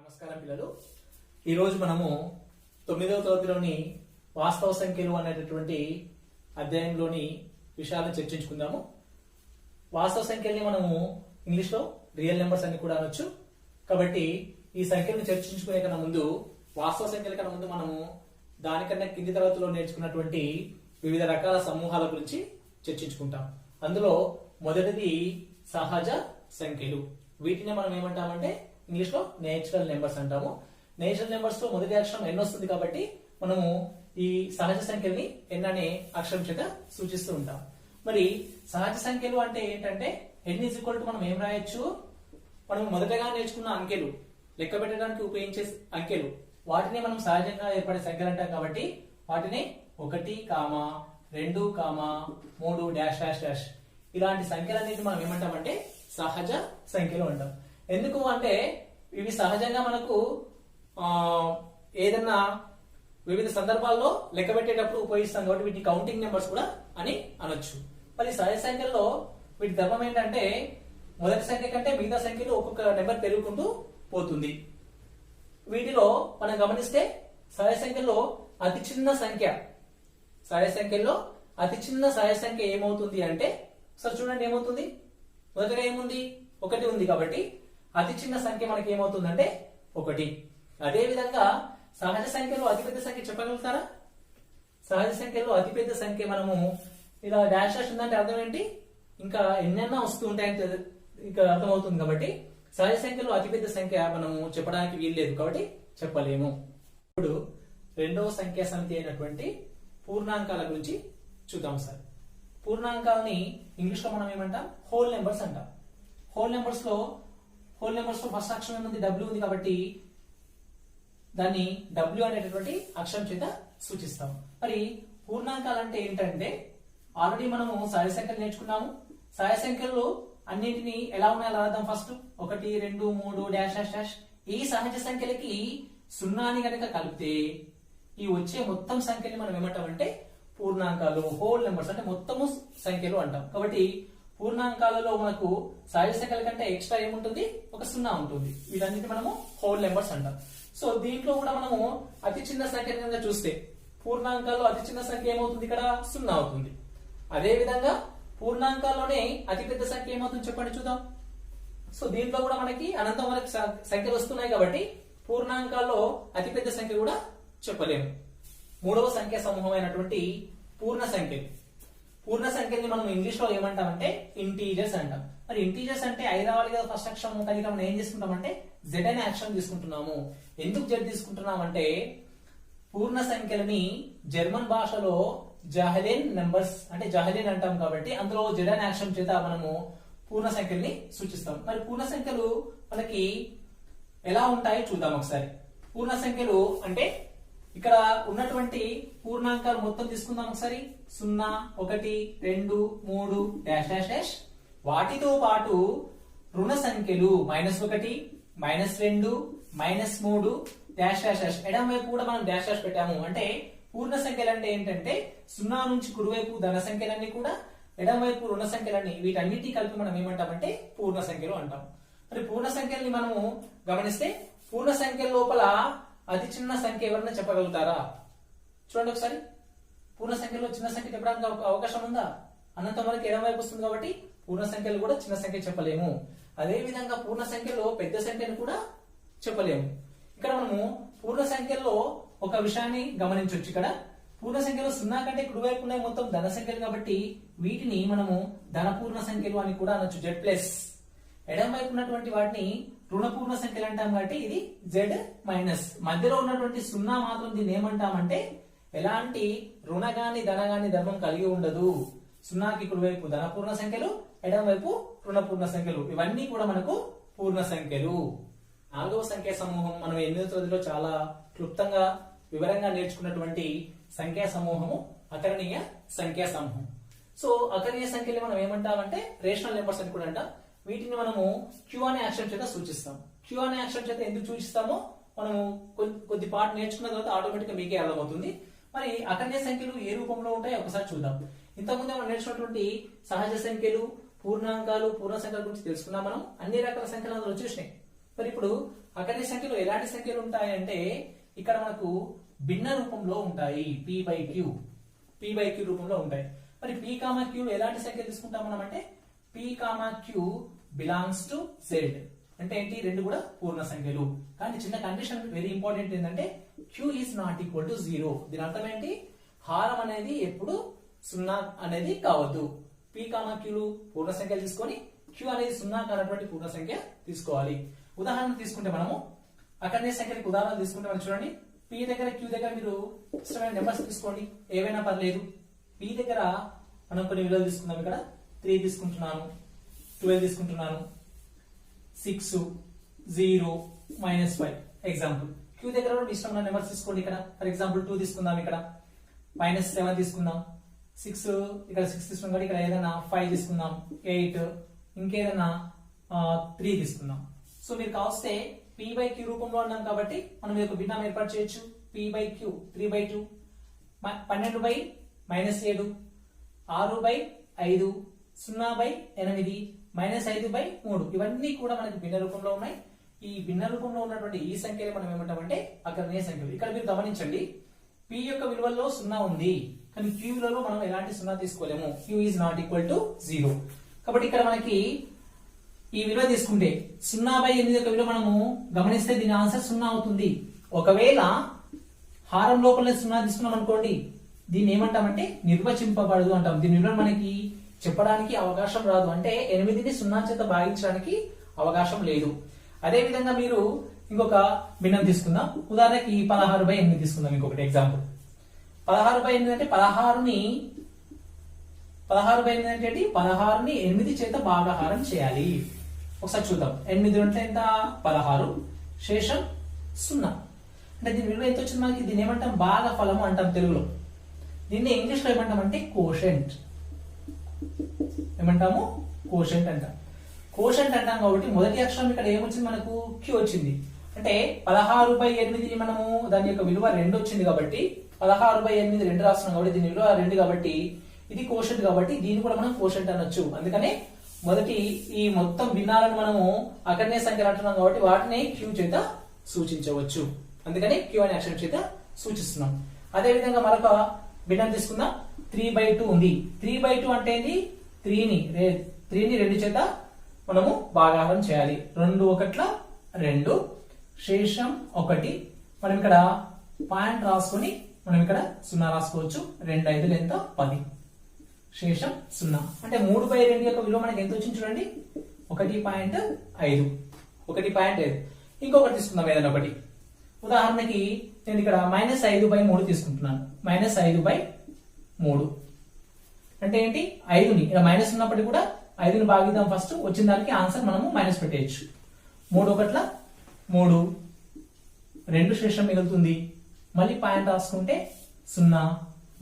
నమస్కారం పిల్లలు. ఈరోజు మనము 9వ తరగతిలోని వాస్తవ సంఖ్యలు అనేటటువంటి అధ్యాయంలోని విషయాలను చర్చించుకుందాము. వాస్తవ సంఖ్యల్ని మనము ఇంగ్లీష్లో రియల్ నెంబర్స్ అని కూడా అనొచ్చు. కాబట్టి ఈ సంఖ్యలను చర్చించుకునే కన్నా ముందు, వాస్తవ సంఖ్యల కన్నా ముందు మనము దానికన్నా కింది తరగతిలో నేర్చుకున్నటువంటి వివిధ రకాల సమూహాల గురించి చర్చించుకుంటాం. అందులో మొదటిది సహజ సంఖ్యలు. వీటిని మనం ఏమంటామంటే ఇంగ్లీష్ లో నేచురల్ నెంబర్స్ అంటాము. నేచురల్ నెంబర్స్ లో మొదటి అక్షరం ఎన్ వస్తుంది కాబట్టి మనము ఈ సహజ సంఖ్యల్ని ఎన్ అనే అక్షరం చేత సూచిస్తూ ఉంటాం. మరి సహజ సంఖ్యలు అంటే ఏంటంటే ఎన్ ఈజ్ ఈక్వల్ టు మనం ఏం రాయొచ్చు, మనం మొదటగా నేర్చుకున్న అంకెలు, లెక్క పెట్టడానికి ఉపయోగించే అంకెలు, వాటిని మనం సహజంగా ఏర్పడే సంఖ్యలు అంటాం. కాబట్టి వాటిని 1, 2, 3 డాష్ డాష్ డాష్ ఇలాంటి సంఖ్యలన్నిటి మనం ఏమంటామంటే సహజ సంఖ్యలు అంటాం. ఎందుకు అంటే ఇవి సహజంగా మనకు ఏదన్నా వివిధ సందర్భాల్లో లెక్క పెట్టేటప్పుడు ఉపయోగిస్తాం కాబట్టి వీటిని కౌంటింగ్ నెంబర్స్ కూడా అని అనొచ్చు. మరి సహజ సంఖ్యల్లో వీటి ధర్మం ఏంటంటే మొదటి సంఖ్య కంటే మిగతా సంఖ్యలు ఒక్కొక్క నెంబర్ పెరుగుకుంటూ పోతుంది. వీటిలో మనం గమనిస్తే సహజ సంఖ్యలో అతి చిన్న సంఖ్య సహజ సంఖ్య ఏమవుతుంది అంటే, ఒకసారి చూడండి ఏమవుతుంది. మొదటగా ఏముంది, 1 ఉంది కాబట్టి అతి చిన్న సంఖ్య మనకి ఏమవుతుందంటే 1. అదే విధంగా సహజ సంఖ్యలో అతిపెద్ద సంఖ్య చెప్పగలుగుతారా? సహజ సంఖ్యలో అతిపెద్ద సంఖ్య మనము ఇలా డాష్ డాష్ ఉందంటే అర్థం ఏంటి, ఇంకా ఎన్నెన్నా వస్తూ ఉంటాయని ఇంకా అర్థమవుతుంది. కాబట్టి సహజ సంఖ్యలో అతిపెద్ద సంఖ్య మనము చెప్పడానికి వీల్లేదు కాబట్టి చెప్పలేము. ఇప్పుడు రెండవ సంఖ్యా సమితి అయినటువంటి పూర్ణాంకాల గురించి చూద్దాం సార్. పూర్ణాంకాలని ఇంగ్లీష్ లో మనం ఏమంటాం, హోల్ నెంబర్స్ అంటాం. హోల్ నెంబర్స్ లో ఫస్ట్ అక్షరం ఏముంది, డబ్ల్యూ ఉంది కాబట్టి దాన్ని డబ్ల్యూ అనేటటువంటి అక్షరం చేత సూచిస్తాం. మరి పూర్ణాంకాలు అంటే ఏంటంటే, ఆల్రెడీ మనము సహజ సంఖ్యలు నేర్చుకున్నాము. సహజ సంఖ్యలు అన్నింటినీ ఎలా ఉన్నాయో రాద్దాం. First 1, 2, 3 dash dash dash. ఈ సహజ సంఖ్యలకి సున్నాని గనక కలిపితే ఈ వచ్చే మొత్తం సంఖ్యని మనం ఏమంటామంటే పూర్ణాంకాలు, హోల్ నెంబర్స్ అంటే మొత్తము సంఖ్యలు అంటాం. కాబట్టి పూర్ణాంకాలలో మనకు సహజ సంఖ్యల కంటే ఎక్స్ట్రా ఏముంటుంది, ఒక 0 ఉంటుంది. వీటన్నిటి మనము హోల్ నెంబర్స్ అంటాం. సో దీంట్లో కూడా మనము అతి చిన్న సంఖ్య కనుక చూస్తే పూర్ణాంకాల్లో అతి చిన్న సంఖ్య ఏమవుతుంది, ఇక్కడ 0 అవుతుంది. అదే విధంగా పూర్ణాంకాల్లోనే అతి పెద్ద సంఖ్య ఏమవుతుంది చెప్పండి చూద్దాం. సో దీంట్లో కూడా మనకి అనంతం వరకు సంఖ్యలు వస్తున్నాయి కాబట్టి పూర్ణాంకాల్లో అతి పెద్ద సంఖ్య కూడా చెప్పలేము. మూడవ సంఖ్య సమూహం అయినటువంటి పూర్ణ సంఖ్యలు. పూర్ణ సంఖ్యని మనం ఇంగ్లీష్ లో ఏమంటామంటే ఇంటీజర్స్ అంటాం. మరి ఇంటీజర్స్ అంటే 5 రావాలి కదా ఫస్ట్ అక్షరం, కానీ మనం ఏం చేసుకుంటామంటే జెడ్ అనే అక్షరం తీసుకుంటున్నాము. ఎందుకు జెడ్ తీసుకుంటున్నామంటే పూర్ణ సంఖ్యలని జర్మన్ భాషలో జహలెన్ నెంబర్స్ అంటే జహలెన్ అంటాం కాబట్టి అందులో జెడ్ అనే అక్షరం చేత మనము పూర్ణ సంఖ్యల్ని సూచిస్తాం. మరి పూర్ణ సంఖ్యలు మనకి ఎలా ఉంటాయో చూద్దాం ఒకసారి. పూర్ణ సంఖ్యలు అంటే ఇక్కడ ఉన్నటువంటి పూర్ణాంకాలు మొత్తం తీసుకుందాం ఒకసారి. 0, 1, 2, 3 డాష్ డాష్ డాష్. వాటితో పాటు రుణ సంఖ్యలు -1, -2, -3 డాష్ డాష్ డాష్. ఎడమ వైపు కూడా మనం డాష్ డాష్ పెట్టాము. అంటే పూర్ణ సంఖ్యలు అంటే ఏంటంటే 0 నుంచి కుడివైపు ధన సంఖ్యలన్నీ కూడా, ఎడమ వైపు రుణ సంఖ్యలన్నీ, వీటన్నిటి కలిపి మనం ఏమంటామంటే పూర్ణ సంఖ్యలు అంటాం. మరి పూర్ణ సంఖ్యల్ని మనము గమనిస్తే పూర్ణ సంఖ్యల లోపల అతి చిన్న సంఖ్య ఎవరన్నా చెప్పగలుగుతారా? చూడండి ఒకసారి. పూర్ణ సంఖ్యలో చిన్న సంఖ్య చెప్పడానికి అవకాశం ఉందా? అనంతం వరకు ఎడమ వైపు వస్తుంది కాబట్టి పూర్ణ సంఖ్యలు కూడా చిన్న సంఖ్య చెప్పలేము. అదే విధంగా పూర్ణ సంఖ్యలో పెద్ద సంఖ్యను కూడా చెప్పలేము. ఇక్కడ మనము పూర్ణ సంఖ్యలో ఒక విషయాన్ని గమనించవచ్చు. ఇక్కడ పూర్ణ సంఖ్యలో 0 కంటే కుడివైపు ఉన్నాయి మొత్తం ధన సంఖ్యలు కాబట్టి వీటిని మనము ధన పూర్ణ సంఖ్యలు అని కూడా అనొచ్చు, జెడ్ ప్లస్. ఎడమ వైపు ఉన్నటువంటి వాటిని రుణ పూర్ణ సంఖ్యలు అంటాం కాబట్టి ఇది జెడ్ మైనస్. మధ్యలో ఉన్నటువంటి 0 మాత్రం దీన్ని ఏమంటామంటే ఎలాంటి రుణ గాని ధన గాని ధర్మం కలిగి ఉండదు. 0కి కుడివైపు ధన పూర్ణ సంఖ్యలు, ఎడమ వైపు రుణ పూర్ణ సంఖ్యలు, ఇవన్నీ కూడా మనకు పూర్ణ సంఖ్యలు. 4వ సంఖ్యా సమూహం మనం 8వ తరగతిలో చాలా క్లుప్తంగా వివరంగా నేర్చుకున్నటువంటి సంఖ్యా సమూహము అకరణీయ సంఖ్యా సమూహం. సో అకరణీయ సంఖ్యలు మనం ఏమంటామంటే రేషనల్ నెంబర్స్ అని కూడా అంటాం. వీటిని మనము క్యూ అనే అక్షరం చేత సూచిస్తాం. క్యూ అనే అక్షరం చేత ఎందుకు సూచిస్తామో మనము కొద్ది పార్ట్ నేర్చుకున్న తర్వాత ఆటోమేటిక్ గా మీకే అర్థమవుతుంది. మరి అకరణీయ సంఖ్యలు ఏ రూపంలో ఉంటాయో ఒకసారి చూద్దాం. ఇంతకుముందే మనం నేర్చుకున్నటువంటి సహజ సంఖ్యలు, పూర్ణాంకాలు, పూర్ణ సంఖ్యల గురించి తెలుసుకున్నాం. మనం అన్ని రకాల సంఖ్యలు అందులో చూసినాయి. మరి ఇప్పుడు అకర్ణీయ సంఖ్యలు ఎలాంటి సంఖ్యలు ఉంటాయంటే ఇక్కడ మనకు భిన్న రూపంలో ఉంటాయి, p బై q రూపంలో ఉంటాయి. మరి p కామా q ఎలాంటి సంఖ్యలు తీసుకుంటాం మనం అంటే p comma q belongs to z. అంటే ఏంటి, రెండు కూడా పూర్ణ సంఖ్యలు. కానీ చిన్న కండిషన్ వెరీ ఇంపార్టెంట్ ఏంటంటే q is not equal to 0. దీని అర్థం ఏంటి, హారం అనేది ఎప్పుడు 0 అనేది కావద్దు. p కామా q పూర్ణ సంఖ్యలు తీసుకొని q అనేది 0 కానటువంటి పూర్ణ సంఖ్య తీసుకోవాలి. ఉదాహరణ తీసుకుంటే మనము అకర్ణీయ సంఖ్యలకు ఉదాహరణ తీసుకుంటే మనం చూడండి, p దగ్గర q దగ్గర మీరు ఇష్టమైన నెంబర్స్ తీసుకోండి, ఏవైనా పర్లేదు. p దగ్గర మనం కొన్ని విలువలు తీసుకుందాం. ఇక్కడ 3 తీసుకుంటున్నాను, 12 తీసుకుంటున్నాను, 6, 0, -5 ఎగ్జాంపుల్. q దగ్గర కూడా ఇష్టమైన నెంబర్స్ తీసుకోండి. ఇక్కడ ఫర్ ఎగ్జాంపుల్ 2 తీసుకుందాం, ఇక్కడ -7 తీసుకుందాం, 6 ఇక్కడ 6 తీసుకున్నాం కాబట్టి ఇక్కడ ఏదైనా 5 తీసుకుందాం, 8 ఇంకేదైనా 3 తీసుకుందాం. సో మీరు కావస్తే p బై q రూపంలో ఉన్నాం కాబట్టి మనం ఈ యొక్క భిన్నం ఏర్పాటు చేయొచ్చు. p by q 3/2, 12 by -7, 6 by 5, 0 by 8, -5 by 3. ఇవన్నీ కూడా మనకి భిన్న రూపంలో ఉన్నాయి. ఈ భిన్న రూపంలో ఉన్నటువంటి ఈ సంఖ్యలు మనం ఏమంటామంటే అకర్ణీయ సంఖ్యలు. ఇక్కడ మీరు గమనించండి, p యొక్క విలువల్లో 0 ఉంది, కానీ q విలువలో మనం ఎలాంటి 0 తీసుకోలేము. q is not equal to 0. కాబట్టి ఇక్కడ మనకి ఈ విలువ తీసుకుంటే 0/8 యొక్క విలువ మనము గమనిస్తే దీని ఆన్సర్ 0 అవుతుంది. ఒకవేళ హారం లోపల 0 తీసుకున్నాం అనుకోండి, దీన్ని ఏమంటామంటే నిర్వచింపబడదు అంటాం. దీని విలువ మనకి చెప్పడానికి అవకాశం రాదు, అంటే 8ని 0 చేత భాగించడానికి అవకాశం లేదు. అదే విధంగా మీరు ఇంకొక భిన్నం తీసుకుందాం. ఉదాహరణకి 16/8 తీసుకుందాం. ఇంకొకటి ఎగ్జాంపుల్, 16/8 అంటే 16/8 అంటే ఏంటి, 16ని 8 చేత భాగాహారం చేయాలి. ఒకసారి చూద్దాం. 8 అంటే ఎంత, 16, శేషం 0. అంటే దీని విలువ ఎంత వచ్చింది మనకి, దీన్ని ఏమంటాం భాగఫలము అంటాం తెలుగులో. దీన్ని ఇంగ్లీష్ లో ఏమంటామంటే కోషెంట్. ఏమంటాము, కోషెంట్ అంటాం. కోషెంట్ అంటాం కాబట్టి మొదటి అక్షరం ఇక్కడ ఏమొచ్చింది మనకు, q వచ్చింది. అంటే 16/8 మనము దాని యొక్క విలువ 2 వచ్చింది కాబట్టి 16/8 2 రాస్తున్నాం కాబట్టి దీని విలువ 2 కాబట్టి ఇది కోషెంట్ కాబట్టి దీన్ని కూడా మనం కోషెంట్ అనొచ్చు. అందుకనే మొదటి ఈ మొత్తం భిన్నాలను మనము అకర్ణీయ సంఖ్యలు అంటున్నాం కాబట్టి వాటిని q చేత సూచించవచ్చు. అందుకని q అనే అక్షరం చేత సూచిస్తున్నాం. అదే విధంగా మరొక భిన్నం తీసుకుందాం. 3/2 ఉంది. 3/2 అంటే ఏంటి, 3ని 2 చేత మనము భాగాహారం చేయాలి. 2 1 2, శేషం 1. మనం ఇక్కడ పాయింట్ రాసుకొని మనం ఇక్కడ 0 రాసుకోవచ్చు. 2 5 ఎంత, 10, శేషం 0. అంటే 3/2 యొక్క విలువ మనకి ఎంత వచ్చింది చూడండి, 1.5. 1.5. ఇంకొకటి తీసుకుందాం ఏదైనా ఒకటి. ఉదాహరణకి నేను ఇక్కడ -5/3 తీసుకుంటున్నాను. -5/3 అంటే ఏంటి, 5ని ఇక్కడ మైనస్ ఉన్నప్పటికీ కూడా 5ని భాగిద్దాం ఫస్ట్, వచ్చిన దానికి ఆన్సర్ మనము మైనస్ పెట్టేయచ్చు. 3 1 3, 2 శేషం మిగులుతుంది. మళ్ళీ పాయింట్ రాసుకుంటే 0,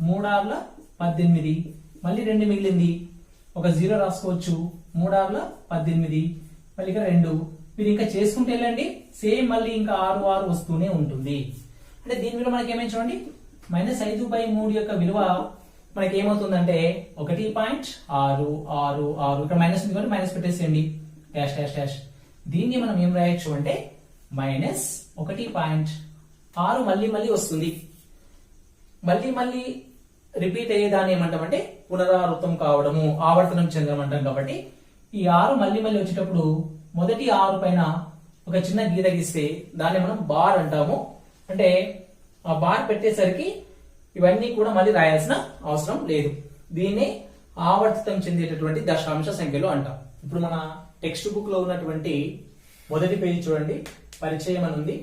3 6 18, మళ్ళీ 2 మిగిలింది, ఒక 0 రాసుకోవచ్చు. 3 6 18, మళ్ళీ ఇక్కడ 2. మీరు ఇంకా చేసుకుంటే వెళ్ళండి, సేమ్ మళ్ళీ ఇంకా 6 6 వస్తూనే ఉంటుంది. అంటే దీని విలువ మనకి ఏమైంది చూడండి, -5/3 యొక్క విలువ మనకి ఏమవుతుందంటే 1.666. ఇక్కడ మైనస్ ఉంది కాబట్టి మైనస్ పెట్టేసేయండి, డాష్ డాష్ డాష్. దీన్ని మనం ఏం రాయొచ్చు అంటే -1.6 మళ్ళీ మళ్ళీ వస్తుంది. మళ్ళీ రిపీట్ అయ్యేదాన్ని ఏమంటామంటే పునరావృతం కావడము, ఆవర్తనం చెందడం అంటాం. కాబట్టి ఈ 6 మళ్ళీ వచ్చేటప్పుడు మొదటి 6 పైన ఒక చిన్న గీత గీస్తే దాన్ని మనం బార్ అంటాము. అంటే ఆ బార్ పెట్టేసరికి ఇవన్నీ కూడా మళ్ళీ రాయాల్సిన అవసరం లేదు. దీన్ని ఆవర్తితం చెందేటటువంటి దశాంశ సంఖ్యలు అంటాం. ఇప్పుడు మన టెక్స్ట్ బుక్ లో ఉన్నటువంటి మొదటి పేజీ చూడండి, పరిచయం అని ఉంది.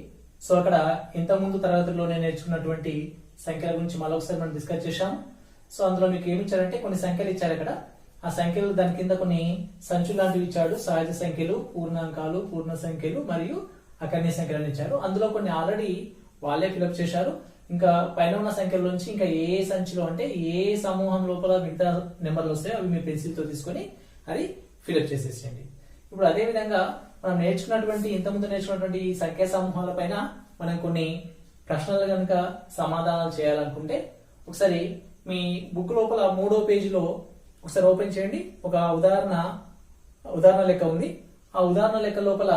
సో అక్కడ ఇంత ముందు తరగతుల్లో నేను నేర్చుకున్నటువంటి సంఖ్యల గురించి మరొకసారి మనం డిస్కస్ చేశాం. సో అందులో మీకు ఏమి ఇచ్చారంటే కొన్ని సంఖ్యలు ఇచ్చారు. అక్కడ ఆ సంఖ్యలు దాని కింద కొన్ని సంచులు లాంటివి ఇచ్చాడు. సహజ సంఖ్యలు, పూర్ణాంకాలు, పూర్ణ సంఖ్యలు మరియు అకర్ణీయ సంఖ్యలు అని ఇచ్చారు. అందులో కొన్ని ఆల్రెడీ వాళ్ళే ఫిలప్ చేశారు. ఇంకా పైన ఉన్న సంఖ్యల నుంచి ఇంకా ఏ సంచిలో అంటే ఏ సమూహం లోపల మిగతా నెంబర్లు వస్తాయో అవి మీ పెన్సిల్ తో తీసుకొని అది ఫిలప్ చేసేసేయండి. ఇప్పుడు అదే విధంగా మనం నేర్చుకున్నటువంటి ఇంతకుముందు నేర్చుకున్నటువంటి ఈ సంఖ్యా సమూహాల పైన మనం కొన్ని ప్రశ్నలు కనుక సమాధానాలు చేయాలనుకుంటే ఒకసారి మీ బుక్ లోపల 3వ పేజీలో ఒకసారి ఓపెన్ చేయండి. ఒక ఉదాహరణ లెక్క ఉంది. ఆ ఉదాహరణ లెక్క లోపల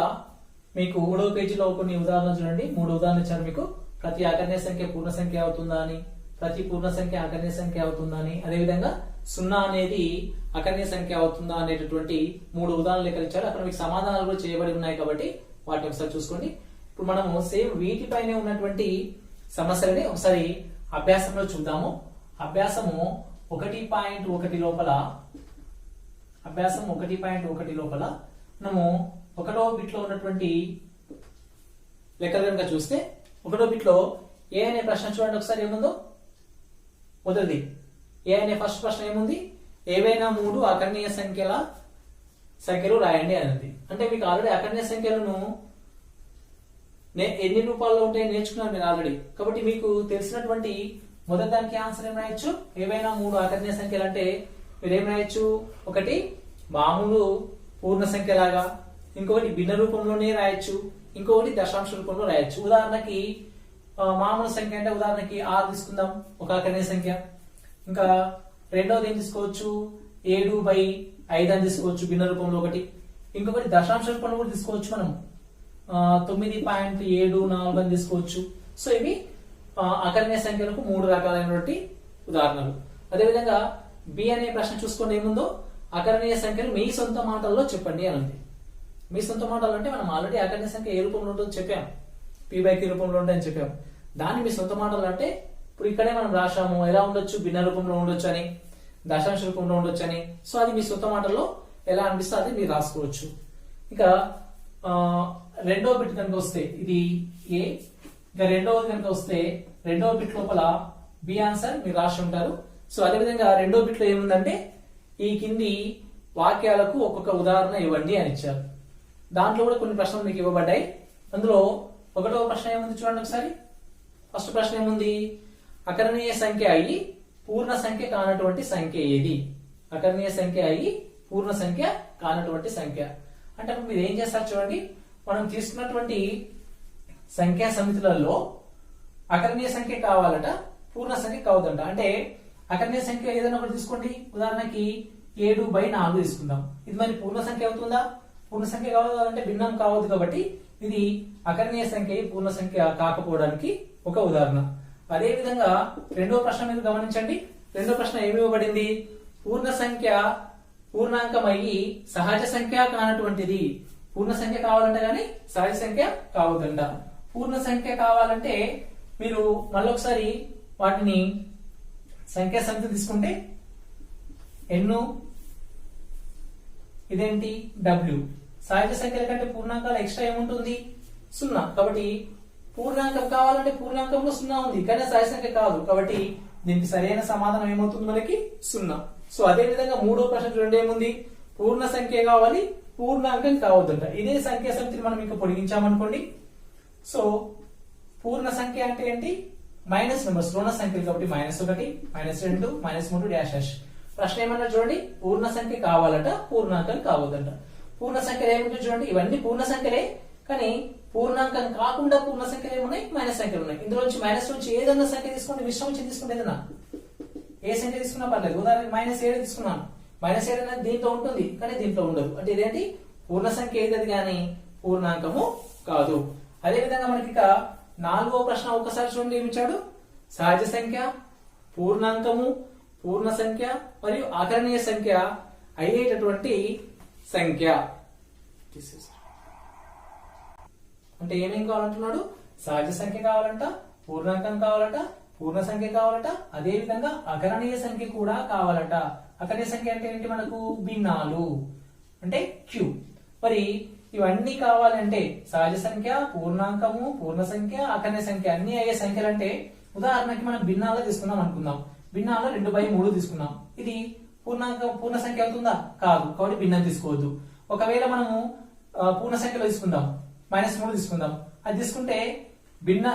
మీకు 3వ పేజీలో కొన్ని ఉదాహరణలు చూడండి. 3 ఉదాహరణలు ఇచ్చారు మీకు. ప్రతి అకర్ణీయ సంఖ్య పూర్ణ సంఖ్య అవుతుందా అని, ప్రతి పూర్ణ సంఖ్య అకర్ణీయ సంఖ్య అవుతుందా అని, అదేవిధంగా 0 అనేది అకర్ణీయ సంఖ్య అవుతుందా అనేటటువంటి 3 ఉదాహరణలు ఇక్కడ ఇచ్చారు. అక్కడ మీకు సమాధానాలు కూడా చేయబడి ఉన్నాయి కాబట్టి వాటిని ఒకసారి చూసుకోండి. ఇప్పుడు మనము సేమ్ వీటిపైనే ఉన్నటువంటి సమస్యలని ఒకసారి అభ్యాసంలో చూద్దాము. అభ్యాసము 1.1 లోపల మనము 1వ బిట్ లో ఉన్నటువంటి లెక్కలు కనుక చూస్తే 1వ బిట్ లో ఏ అనే ప్రశ్న చూడండి ఒకసారి ఏముందో. మొదటిది ఏ అనే ఫస్ట్ ప్రశ్న ఏముంది, ఏవైనా 3 అకర్ణీయ సంఖ్యలు రాయండి అనేది. అంటే మీకు ఆల్రెడీ అకర్ణీయ సంఖ్యలను ఎన్ని రూపాల్లో ఉంటాయో నేర్చుకున్నాను నేను ఆల్రెడీ. కాబట్టి మీకు తెలిసినటువంటి మొదటి దానికి ఆన్సర్ ఏం రాయొచ్చు, ఏవైనా 3 అకర్ణీయ సంఖ్యలు అంటే మీరు ఏం రాయొచ్చు, ఒకటి మామూలు పూర్ణ సంఖ్య లాగా, ఇంకొకటి భిన్న రూపంలోనే రాయొచ్చు, ఇంకొకటి దశాంశ రూపంలో రాయొచ్చు. ఉదాహరణకి మామూలు సంఖ్య అంటే ఉదాహరణకి 6 తీసుకుందాం, ఒక అకర్ణీయ సంఖ్య. ఇంకా రెండవది ఏం తీసుకోవచ్చు, 7/5 అని తీసుకోవచ్చు భిన్న రూపంలో ఒకటి. ఇంకొకటి దశాంశ రూపంలో కూడా తీసుకోవచ్చు మనం, 9.74 అని తీసుకోవచ్చు. సో ఇవి అకర్ణీయ సంఖ్యలకు 3 రకాలైనటువంటి ఉదాహరణలు. అదేవిధంగా బి అనే ప్రశ్న చూసుకోండి ఏముందో, అకర్ణీయ సంఖ్యను మీ సొంత మాటల్లో చెప్పండి అని ఉంది. మీ సొంత మాటలు అంటే మనం ఆల్రెడీ అకర్ణీయ సంఖ్య ఏ రూపంలో ఉంటుందో చెప్పాం, p/q రూపంలో ఉంటుందని చెప్పాం. దాన్ని మీ సొంత మాటలు అంటే ఇప్పుడు ఇక్కడే మనం రాశాము ఎలా ఉండొచ్చు, భిన్న రూపంలో ఉండొచ్చు అని, దశాంశ రూపంలో ఉండొచ్చు అని. సో అది మీ సొంత మాటల్లో ఎలా అనిపిస్తే అది మీరు రాసుకోవచ్చు. ఇక రెండవ బిట్ కనుక వస్తే ఇది ఏ, ఇక రెండవది కనుక వస్తే రెండవ బిట్ లోపల బి ఆన్సర్ మీరు రాసి ఉంటారు. సో అదేవిధంగా రెండో బిట్ లో ఏముందంటే ఈ కింది వాక్యాలకు ఒక్కొక్క ఉదాహరణ ఇవ్వండి అని ఇచ్చారు. దాంట్లో కూడా కొన్ని ప్రశ్నలు మీకు ఇవ్వబడ్డాయి. అందులో 1వ ప్రశ్న ఏముంది చూడండి ఒకసారి. ఫస్ట్ ప్రశ్న ఏముంది, అకర్ణీయ సంఖ్య అయి పూర్ణ సంఖ్య కానటువంటి సంఖ్య ఏది? అకర్ణీయ సంఖ్య అయి పూర్ణ సంఖ్య కానటువంటి సంఖ్య అంటే మీరు ఏం చేస్తారు చూడండి, మనం తీసుకున్నటువంటి సంఖ్యా సమితులలో అకర్ణీయ సంఖ్య కావాలట, పూర్ణ సంఖ్య కావద్దంట. అంటే అకర్ణీయ సంఖ్య ఏదైనా ఒకటి తీసుకోండి, ఉదాహరణకి 7/4 తీసుకుందాం. ఇది మరి పూర్ణ సంఖ్య అవుతుందా? పూర్ణ సంఖ్య కావాలంటే భిన్నం కావద్దు, కాబట్టి ఇది అకర్ణీయ సంఖ్య పూర్ణ సంఖ్య కాకపోవడానికి ఒక ఉదాహరణ. అదే విధంగా రెండో ప్రశ్న మీరు గమనించండి. రెండో ప్రశ్న ఏమి ఇవ్వబడింది, పూర్ణ సంఖ్య పూర్ణాంకమయ్యి సహజ సంఖ్య కానటువంటిది. పూర్ణ సంఖ్య కావాలంటే గానీ సహజ సంఖ్య కావద్దంట. పూర్ణ సంఖ్య కావాలంటే మీరు మళ్ళొకసారి వాటిని సంఖ్యా సమితి తీసుకుంటే ఎన్ను, ఇదేంటి W. సహజ సంఖ్యల కంటే పూర్ణాంకాలు ఎక్స్ట్రా ఏముంటుంది, 0. కాబట్టి పూర్ణాంకం కావాలంటే పూర్ణాంకంలో 0 ఉంది, కానీ సహజ సంఖ్య కాదు. కాబట్టి దీనికి సరైన సమాధానం ఏమవుతుంది మనకి 0. సో అదే విధంగా మూడో ప్రశ్న చూడండి ఏముంది, పూర్ణ సంఖ్య కావాలి పూర్ణాంకం కావద్దంట. ఇదే సంఖ్యా సమితిని మనం ఇంకా పొడిగించామనుకోండి. సో పూర్ణ సంఖ్య అంటే ఏంటి, మైనస్ నెంబర్స్, రుణ సంఖ్యలు కాబట్టి -1, -2, -3 డాష్ డాష్. ప్రశ్న ఏమన్నా చూడండి, పూర్ణ సంఖ్య కావాలట పూర్ణాంకం కావద్దంట. పూర్ణ సంఖ్యలు ఏమిటో చూడండి, ఇవన్నీ పూర్ణ సంఖ్యలే, కానీ పూర్ణాంకం కాకుండా పూర్ణ సంఖ్యలు ఏమున్నాయి, మైనస్ సంఖ్యలు ఉన్నాయి. ఇందులో నుంచి మైనస్ నుంచి ఏదన్నా సంఖ్య తీసుకోండి, మిశ్రమ నుంచి తీసుకుంటే ఏదన్నా ఏ సంఖ్య తీసుకున్నా పర్లేదు. ఉదాహరణకి -7 తీసుకున్నాను, -7 అనేది దీంట్లో ఉంటుంది కానీ దీంట్లో ఉండదు. అంటే ఇదేంటి, పూర్ణ సంఖ్య ఏదది కానీ పూర్ణాంకము కాదు. అదే విధంగా మనకి ఇక 4వ ప్రశ్న ఒకసారి చూడండి ఏమి ఇచ్చాడు, సహజ సంఖ్య, పూర్ణాంకము, పూర్ణ సంఖ్య మరియు ఆకరణీయ సంఖ్య అయ్యేటటువంటి సంఖ్య. అంటే ఏమేం కావాలంటున్నాడు, సహజ సంఖ్య కావాలంట, పూర్ణాంకం కావాలట, పూర్ణ సంఖ్య కావాలట, అదే విధంగా అకరణీయ సంఖ్య కూడా కావాలట. అకరణీయ సంఖ్య అంటే ఏంటి, మనకు భిన్నాలు అంటే Q. మరి ఇవన్నీ కావాలంటే సహజ సంఖ్య, పూర్ణాంకము, పూర్ణ సంఖ్య, అకరణీయ సంఖ్య అన్ని అయ్యే సంఖ్యలు అంటే ఉదాహరణకి మనం భిన్నాల్లో తీసుకున్నాం అనుకుందాం. భిన్నాల్లో 2/3 తీసుకున్నాం. ఇది పూర్ణ సంఖ్య అవుతుందా, కాదు. కాబట్టి భిన్నం తీసుకోవద్దు. ఒకవేళ మనము పూర్ణ సంఖ్యలో తీసుకుందాం, -3 తీసుకుందాం. అది తీసుకుంటే భిన్న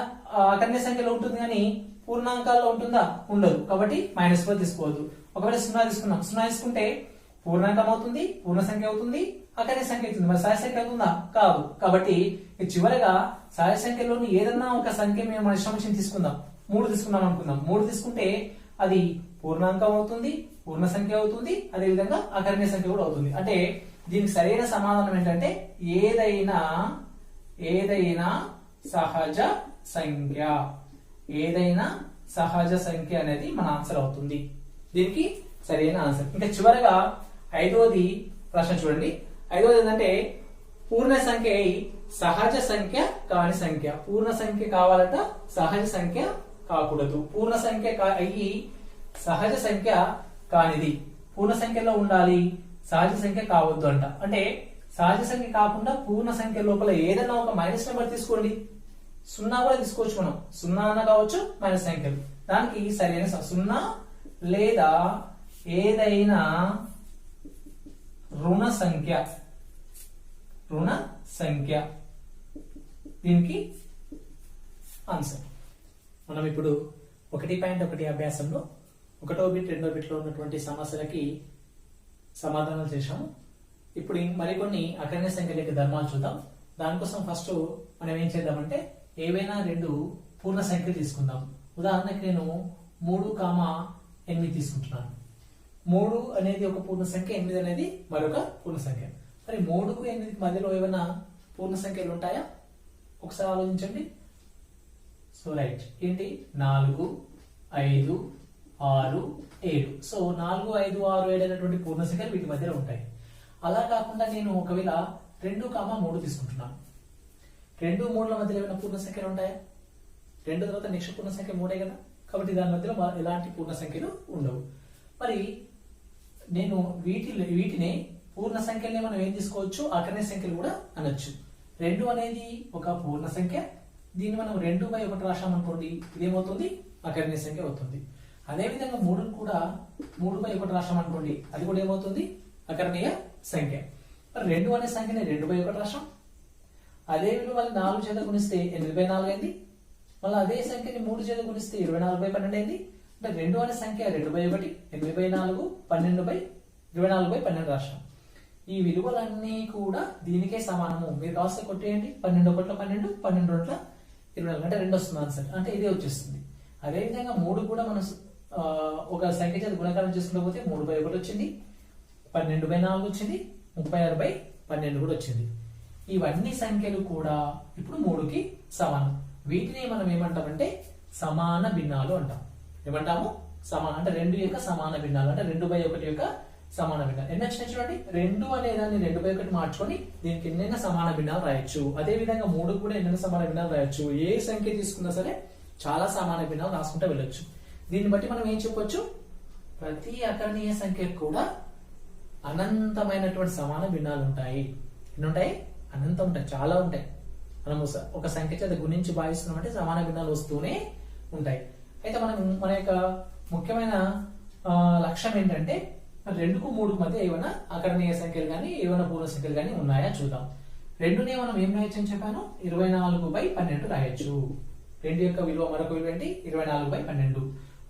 అకరణీయ సంఖ్యలో ఉంటుంది కానీ పూర్ణాంకాల్లో ఉంటుందా, ఉండదు. కాబట్టి -4 తీసుకోవద్దు. ఒకవేళ 0 తీసుకున్నాం, 0 తీసుకుంటే పూర్ణాంకం అవుతుంది, పూర్ణ సంఖ్య అవుతుంది, అకరణీయ సంఖ్య అవుతుంది. మరి సహజ సంఖ్య అవుతుందా, కాదు. కాబట్టి చివరగా సహజ సంఖ్యలోని ఏదన్నా ఒక సంఖ్య మేము నిష్క్రమించి తీసుకుందాం. 3 తీసుకున్నాం అనుకుందాం. 3 తీసుకుంటే అది పూర్ణాంకం అవుతుంది, పూర్ణ సంఖ్య అవుతుంది, అదే విధంగా అకరణీయ సంఖ్య కూడా అవుతుంది. అంటే దీనికి సరైన సమాధానం ఏంటంటే ఏదైనా ఏదైనా సహజ సంఖ్య, ఏదైనా సహజ సంఖ్య అనేది మన ఆన్సర్ అవుతుంది. దీనికి సరైన ఆన్సర్. ఇంకా చివరగా ఐదవది ప్రశ్న చూడండి. ఐదవది ఏంటంటే పూర్ణ సంఖ్య సహజ సంఖ్య కాని సంఖ్య. పూర్ణ సంఖ్య కావాలట, సహజ సంఖ్య కాకూడదు. పూర్ణ సంఖ్య అయ్యి సహజ సంఖ్య కానిది. పూర్ణ సంఖ్యలో ఉండాలి, సహజ సంఖ్య కావద్దు అంట. అంటే సహజ సంఖ్య కాకుండా పూర్ణ సంఖ్య లోపల ఏదైనా ఒక మైనస్ నెంబర్ తీసుకోండి. సున్నా కూడా తీసుకోవచ్చు మనం. సున్నా అన్న కావచ్చు, మైనస్ సంఖ్యలు. దానికి సరైన సున్నా లేదా ఏదైనా రుణ సంఖ్య. రుణ సంఖ్య దీనికి ఆన్సర్. మనం ఇప్పుడు 1.1 అభ్యాసంలో 1వ బిట్ 2వ బిట్ లో ఉన్నటువంటి సమస్యలకి సమాధానాలు చేశాము. ఇప్పుడు మరికొన్ని అకర్ణీయ సంఖ్యల యొక్క ధర్మాలు చూద్దాం. దానికోసం ఫస్ట్ మనం ఏం చేద్దామంటే ఏవైనా రెండు పూర్ణ సంఖ్యలు తీసుకుందాం. ఉదాహరణకి నేను 3,8 తీసుకుంటున్నాను. 3 అనేది ఒక పూర్ణ సంఖ్య, 8 అనేది మరొక పూర్ణ సంఖ్య. మరి 3కు 8కి మధ్యలో ఏమైనా పూర్ణ సంఖ్యలు ఉంటాయా? ఒకసారి ఆలోచించండి. సో రైట్, ఏంటి 4, 5, 6, 7. సో 4, 5, 6, 7 అనేటువంటి పూర్ణ సంఖ్యలు వీటి మధ్యలో ఉంటాయి. అలా కాకుండా నేను ఒకవేళ 2,3 తీసుకుంటున్నాను. 2, 3ల మధ్యలో ఏమైనా పూర్ణ సంఖ్యలు ఉంటాయా? 2 తర్వాత నెక్స్ట్ పూర్ణ సంఖ్య 3 కదా. కాబట్టి దాని మధ్యలో ఎలాంటి పూర్ణ సంఖ్యలు ఉండవు. మరి నేను వీటిని పూర్ణ సంఖ్యలనే మనం ఏం తీసుకోవచ్చు, అకర్ణీయ సంఖ్యలు కూడా అనొచ్చు. 2 అనేది ఒక పూర్ణ సంఖ్య. దీన్ని మనం 2/1 రాసామనుకోండి, ఇదేమవుతుంది, అకర్ణీయ సంఖ్య అవుతుంది. అదేవిధంగా 3ను కూడా 3/1 రాసామనుకోండి, అది కూడా ఏమవుతుంది, అకర్ణీయ సంఖ్య. మరి 2 అనే సంఖ్యని 2/1 రాసాం. అదే విలువ 4 చేత గుణిస్తే 8/4 అయింది. మళ్ళీ అదే సంఖ్యని 3 చేత గుణిస్తే 24/12 అయింది. అంటే 2 అనే సంఖ్య 2/1, 8/4, 24/12 రాష్ట్రం. ఈ విలువలన్నీ కూడా దీనికే సమానము. మీరు కాస్త కొట్టేయండి. 12 1 12, 12 2 24, అంటే 2 వస్తుంది ఆన్సర్. అంటే ఇదే వచ్చేస్తుంది. అదేవిధంగా 3 కూడా మనం ఒక సంఖ్య చేత గుణకారం చేసుకుంటూ పోతే 3/1 వచ్చింది, 12/4 వచ్చింది, 36/12 కూడా వచ్చింది. ఇవన్నీ సంఖ్యలు కూడా ఇప్పుడు 3కి సమానం. వీటిని మనం ఏమంటామంటే సమాన భిన్నాలు అంటాం. ఏమంటాము, సమాన అంటే 2 యొక్క సమాన భిన్నాలు, అంటే 2/1 యొక్క సమాన భిన్నాలు. ఎన్ని వచ్చినాయి చూడండి. 2 అనే దాన్ని 2/1 మార్చుకొని దీనికి ఎన్నైనా సమాన భిన్నాలు రాయొచ్చు. అదే విధంగా 3 కూడా ఎన్నైనా సమాన భిన్నాలు రాయొచ్చు. ఏ సంఖ్య తీసుకున్నా సరే చాలా సమాన భిన్నాలు రాసుకుంటూ వెళ్ళొచ్చు. దీన్ని బట్టి మనం ఏం చెప్పొచ్చు, ప్రతి అకర్ణీయ సంఖ్యకు కూడా అనంతమైనటువంటి సమాన భిన్నాలు ఉంటాయి. ఎన్ని ఉంటాయి, అనంతం ఉంటాయి, చాలా ఉంటాయి. మనం ఒక సంఖ్య చేత గుణించి భావిస్తున్నాం అంటే సమాన భిన్నాలు వస్తూనే ఉంటాయి. అయితే మనం మన యొక్క ముఖ్యమైన లక్ష్యం ఏంటంటే 2కు 3కు మధ్య ఏమైనా అకర్ణీయ సంఖ్యలు కానీ ఏమైనా పూర్ణ సంఖ్యలు కానీ ఉన్నాయా చూద్దాం. 2నే మనం ఏం రాయొచ్చు అని చెప్పాను, 24/12 రాయొచ్చు. 2 యొక్క విలువ మరొక విలువ ఏంటి, 24/12.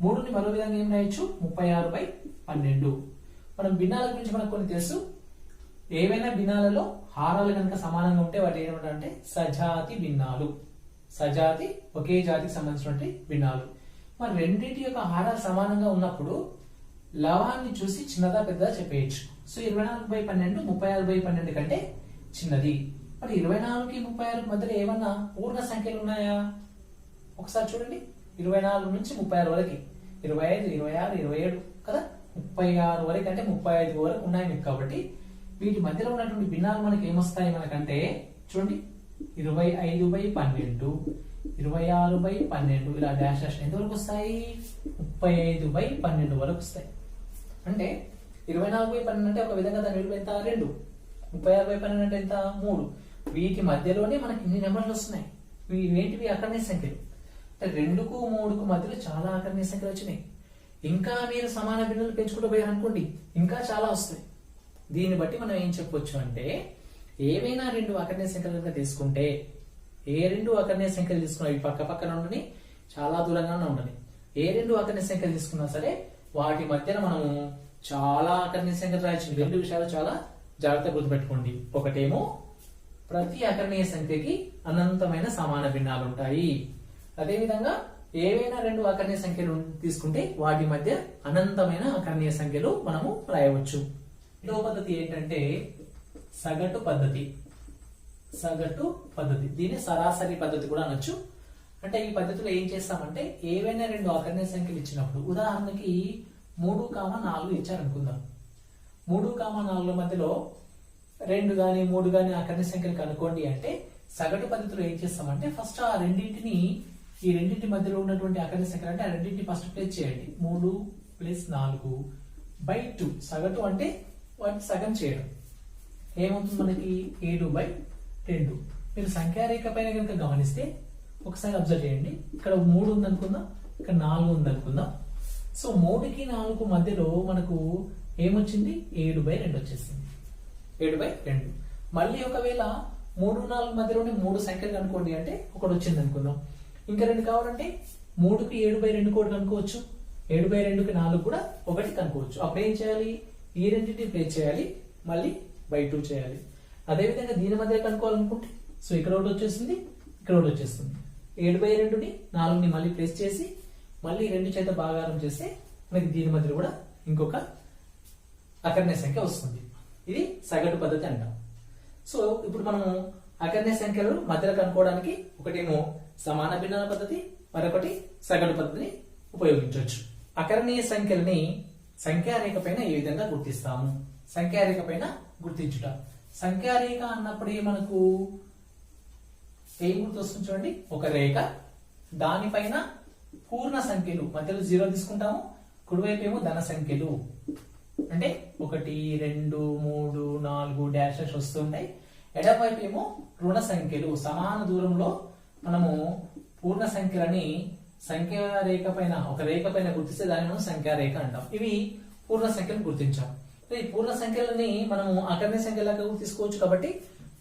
3ని మరో విధంగా ఏం రాయొచ్చు, 36/12. మనం భిన్నాల గురించి మనకు కొన్ని తెలుసు. ఏవైనా భిన్నాలలో హారాలు కనుక సమానంగా ఉంటే వాటి ఏమంటే సజాతి భిన్నాలు. సజాతి ఒకే జాతికి సంబంధించినటువంటి భిన్నాలు. మరి రెండింటి యొక్క హారాలు సమానంగా ఉన్నప్పుడు లవాన్ని చూసి చిన్నదా పెద్దదా చెప్పేయచ్చు. సో 24/12 36/12 కంటే చిన్నది. మరి 24కి 36 మధ్యలో ఏమన్నా పూర్ణ సంఖ్యలు ఉన్నాయా? ఒకసారి చూడండి. 24 నుంచి 36 వరకు 25, 26, 27 కదా, 36 వరకు అంటే 35 వరకు ఉన్నాయి మీకు. కాబట్టి వీటి మధ్యలో ఉన్నటువంటి భిన్నాలు మనకి ఏమొస్తాయి మనకంటే చూడండి, 25/12, 26/12 ఇలా డాష్ డాష్ ఎంతవరకు వస్తాయి, 35/12 వరకు వస్తాయి. అంటే 24/12 అంటే ఒక విధంగా దాని విలువ ఎంత, 2. 36/12 అంటే ఎంత, 3. వీటి మధ్యలోనే మనకి ఇన్ని నెంబర్లు వస్తున్నాయి. ఏంటివి, అకర్ణీయ సంఖ్యలు. అంటే 2కు 3కు మధ్యలో చాలా అకర్ణీయ సంఖ్యలు వచ్చినాయి. ఇంకా మీరు సమాన భిన్నాలు పెంచుకుంటూ పోయారు అనుకోండి, ఇంకా చాలా వస్తాయి. దీన్ని బట్టి మనం ఏం చెప్పొచ్చు అంటే ఏవైనా 2 అకర్ణీయ సంఖ్యలు తీసుకుంటే, ఏ 2 అకర్ణీయ సంఖ్యలు తీసుకున్నా ఇవి పక్క పక్కన ఉండని, చాలా దూరంగానే ఉండని, ఏ 2 అకర్ణీయ సంఖ్యలు తీసుకున్నా సరే వాటి మధ్యన మనము చాలా అకర్ణీయ సంఖ్యలు రాయొచ్చు. 2 విషయాలు చాలా జాగ్రత్తగా గుర్తుపెట్టుకోండి. ఒకటేమో ప్రతి అకర్ణీయ సంఖ్యకి అనంతమైన సమాన భిన్నాలు ఉంటాయి. అదేవిధంగా ఏవైనా 2 అకర్ణీయ సంఖ్యలు తీసుకుంటే వాటి మధ్య అనంతమైన అకర్ణీయ సంఖ్యలు మనము రాయవచ్చు. రెండవ పద్ధతి ఏంటంటే సగటు పద్ధతి. సగటు పద్ధతి, దీన్ని సరాసరి పద్ధతి కూడా అనొచ్చు. అంటే ఈ పద్ధతిలో ఏం చేస్తామంటే ఏవైనా రెండు అకర్ణీయ సంఖ్యలు ఇచ్చినప్పుడు, ఉదాహరణకి 3,4 ఇచ్చారనుకుందాం. 3,4 మధ్యలో 2 గాని 3 గాని అకర్ణీయ సంఖ్యలు కనుక్కోండి అంటే సగటు పద్ధతిలో ఏం చేస్తామంటే ఫస్ట్ ఆ రెండింటిని, ఈ రెండింటి మధ్యలో ఉన్నటువంటి అకర్ణీయ సంఖ్యలు అంటే ఆ రెండింటిని ఫస్ట్ ప్లేస్ చేయండి. 3 + 4/2 సగటు అంటే వాటిని సగం చేయడం. ఏమవుతుంది మనకి 7/2. మీరు సంఖ్యారేఖ పైన కనుక గమనిస్తే ఒకసారి అబ్జర్వ్ చేయండి. ఇక్కడ 3 ఉందనుకుందాం, ఇక్కడ 4 ఉందనుకుందాం. సో 3కి 4 మధ్యలో మనకు ఏమొచ్చింది 7/2 వచ్చేసింది. 7/2. మళ్ళీ ఒకవేళ 3, 4 మధ్యలోనే 3 సంఖ్యలు కనుక్కోండి అంటే ఒకటి వచ్చింది అనుకుందాం. ఇంకా 2 కావాలంటే 3కి 7/2 కూడా కనుక్కోవచ్చు, 7/2కి 4 కూడా ఒకటి కనుక్కోవచ్చు. అప్పుడు ఏం చేయాలి, ఈ రెండింటిని ప్లేస్ చేయాలి, మళ్ళీ /2 చేయాలి. అదేవిధంగా దీని మధ్య కనుక్కోవాలనుకుంటే సో ఇక్కడ ఒకటి వచ్చేసింది, ఇక్కడ ఒకటి వచ్చేస్తుంది. 7/2ని 4ని మళ్ళీ ప్లేస్ చేసి మళ్ళీ 2 చేత భాగారం చేస్తే మనకి దీని మధ్యలో కూడా ఇంకొక అకర్ణీయ సంఖ్య వస్తుంది. ఇది సగటు పద్ధతి అంటాం. సో ఇప్పుడు మనము అకర్ణీయ సంఖ్యలు మధ్యలో కనుక్కోవడానికి ఒకటేమో సమాన భిన్నాల పద్ధతి, మరొకటి సగటు పద్ధతిని ఉపయోగించవచ్చు. అకర్ణీయ సంఖ్యలని సంఖ్యారేఖ పైన ఏ విధంగా గుర్తిస్తాము? సంఖ్యారేఖ పైన గుర్తించుట. సంఖ్యారేఖ అన్నప్పుడే మనకు ఏం గుర్తొస్తుంది చూడండి, ఒక రేఖ, దానిపైన పూర్ణ సంఖ్యలు, మధ్యలో 0 తీసుకుంటాము, కుడివైపు ఏమో ధన సంఖ్యలు అంటే 1, 2, 3, 4 డాషెస్ వస్తుంటాయి. ఎడమవైపు ఏమో రుణ సంఖ్యలు, సమాన దూరంలో మనము పూర్ణ సంఖ్యలని సంఖ్యారేఖ పైన, ఒక రేఖ పైన గుర్తిస్తే దాన్ని మనం సంఖ్యారేఖ అంటాం. ఇవి పూర్ణ సంఖ్యలు గుర్తించాం. ఈ పూర్ణ సంఖ్యలని మనము అకర్ణీయ సంఖ్యలాగా తీసుకోవచ్చు. కాబట్టి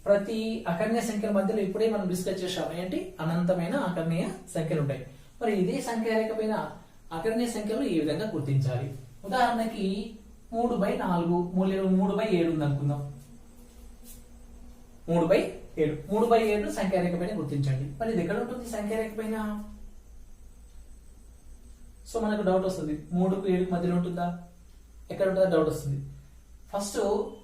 ప్రతి అకర్ణీయ సంఖ్యల మధ్యలో ఇప్పుడే మనం డిస్కస్ చేసాం ఏంటి, అనంతమైన అకర్ణీయ సంఖ్యలు ఉంటాయి. మరి ఇదే సంఖ్యారేఖ పైన అకర్ణీయ సంఖ్యలు ఈ విధంగా గుర్తించాలి. ఉదాహరణకి 3/4 3/7 ఉంది అనుకుందాం. 3/7 3/7 సంఖ్యారేఖ పైన గుర్తించండి. మరి ఇది ఎక్కడ ఉంటుంది సంఖ్యారేఖ పైన? సో మనకు డౌట్ వస్తుంది, 3కు 7కు మధ్యలో ఉంటుందా, ఎక్కడ ఉంటుందా డౌట్ వస్తుంది. ఫస్ట్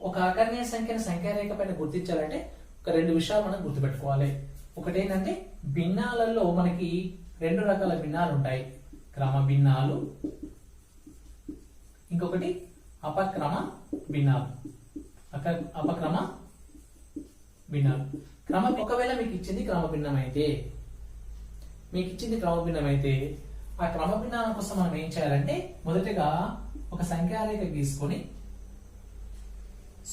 ఒక అకర్ణీయ సంఖ్యను సంఖ్యారేఖ పైన గుర్తించాలంటే ఒక 2 విషయాలు మనం గుర్తుపెట్టుకోవాలి. ఒకటి ఏంటంటే భిన్నాలలో మనకి 2 రకాల భిన్నాలు ఉంటాయి, క్రమ భిన్నాలు, ఇంకొకటి అపక్రమ భిన్నాలు. అపక్రమ భిన్నాలు. ఒకవేళ మీకు ఇచ్చింది క్రమ భిన్నమైతే ఆ క్రమ భిన్నాల కోసం మనం ఏం చేయాలంటే మొదటగా ఒక సంఖ్యారేఖ గీసుకొని